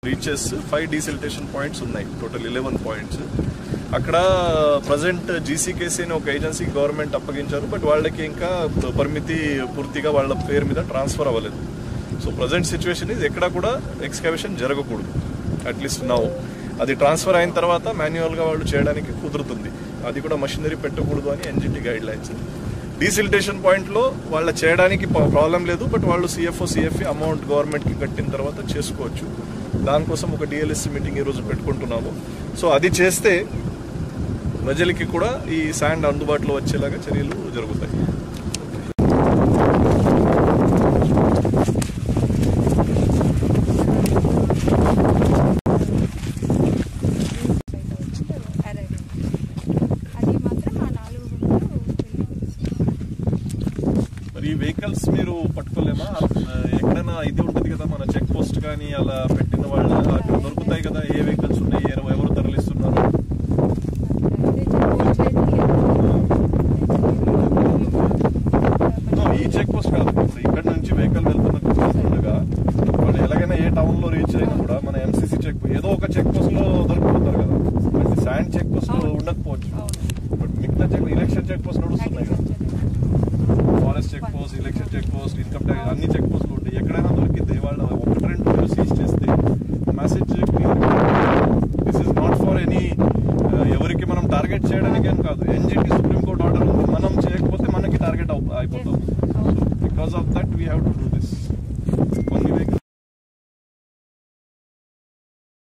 Reaches 5 desiltation points ఉన్నాయి, total 11 points. అక్కడ present GCKC అని ఒక ఏజెన్సీ గవర్నమెంట్ అప్పగించారు, బట్ వాళ్ళకి ఇంకా పరిమితి పూర్తిగా వాళ్ళ పేరు మీద ట్రాన్స్ఫర్ అవ్వలేదు. సో ప్రజెంట్ సిచ్యువేషన్ ఇది ఎక్కడ కూడా ఎక్స్కవేషన్ జరగకూడదు, అట్లీస్ట్ నౌ. అది ట్రాన్స్ఫర్ అయిన తర్వాత మాన్యువల్గా వాళ్ళు చేయడానికి కుదురుతుంది, అది కూడా మషినరీ పెట్టకూడదు అని ఎన్జిటి గైడ్ లైన్స్. డీసిల్టేషన్ పాయింట్లో వాళ్ళ చేయడానికి ప్రాబ్లం లేదు, బట్ వాళ్ళు సిఎఫ్ఓ సిఎఫ్ఈ అమౌంట్ గవర్నమెంట్కి కట్టిన తర్వాత చేసుకోవచ్చు. దానికోసం ఒక డిఎల్ఎస్సి మీటింగ్ ఈరోజు పెట్టుకుంటున్నాము. సో అది చేస్తే ప్రజలకి కూడా ఈ శాండ్ అందుబాటులో వచ్చేలాగా చర్యలు జరుగుతాయి. మరి ఈ వెహికల్స్ మీరు పట్టుకోలేమా? ఎక్కడైనా ఇది ఉంటుంది కదా, మన చెక్ పోస్ట్ కానీ అలా పెట్టిన వాళ్ళు అక్కడ దొరుకుతాయి కదా, ఏ వెహికల్స్ ఉన్నాయి, ఎవరు తరలిస్తున్నారు? ఈ చెక్ పోస్ట్ కాదు, ఇప్పుడు ఇక్కడ నుంచి వెహికల్ వెళ్తున్నగా వాళ్ళు ఎలాగైనా ఏ టౌన్ లో రీచ్ అయినా కూడా మన ఎంసీసీ చెక్ ఏదో ఒక చెక్ పోస్ట్ లో దొరికిపోతారు కదా. అంటే శాండ్ చెక్ పోస్ట్ ఉండకపోవచ్చు, బట్ మిగతా ఎలక్షన్ చెక్ పోస్ట్ నడుస్తున్నాయి కదా, forest check post, election check post, income tax అన్ని చెక్ పోస్టులు ఉంటాయి. ఎక్కడైనా దొరికితే వాళ్ళు 1-2 సీజ్ చేస్తే message this is not for any, ఎవరికి మనం టార్గెట్ చేయడానికి ఏం కాదు. ఎన్జిటి సుప్రీంకోర్టు ఆర్డర్ ఉంది, మనం చేయకపోతే మనకి టార్గెట్ అయిపోతాం. Because of that we have to do this.